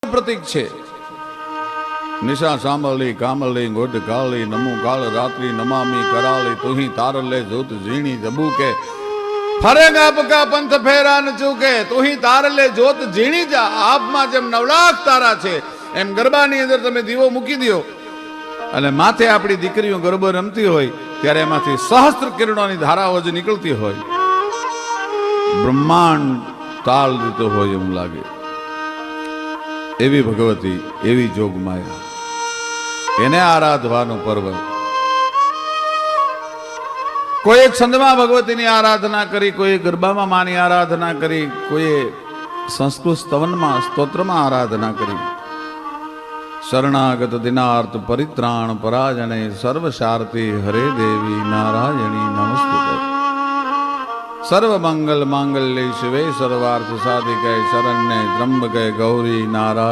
પ્રતીક છે. નિશા સાંભળી કામળી ગોટ કાળી નમુ કાળ રાત્રિ નમામી કરાળી તુહી તારલે જોત ઝીણી જબુ કે ફરેગા પકા પંથ ફેરા ન ચૂકે તુહી તારલે જોત ઝીણી જા. આપમાં જેમ 9 લાખ તારા છે એમ ગરબાની અંદર તમે દીવો મૂકી દો અને માથે આપણી દીકરીઓ ગરબો રમતી હોય ત્યારે એમાંથી સહસ્ત્ર કિરણોની ધારાઓ જે નીકળતી હોય બ્રહ્માંડ તાળ દીતો હોય એમ લાગે. એવી ભગવતી, એવી જોગમાયા, એને આરાધવાનું પર્વ. કોઈ છંદમાં ભગવતીની આરાધના કરી, કોઈ ગરબામાં માની આરાધના કરી, કોઈ સંસ્કૃત સ્તવનમાં સ્તોત્રમાં આરાધના કરી. શરણાગત દિનાર્થ પરિત્રાણ પરાજણે સર્વશારતી હરે દેવી નારાયણી નમસ્તુતે. સર્વ મંગલ માંગલ્ય શિવે સર્વાર્થ સાધિકે શરણ્ય ત્રંબકે ગૌરી નારાયણ.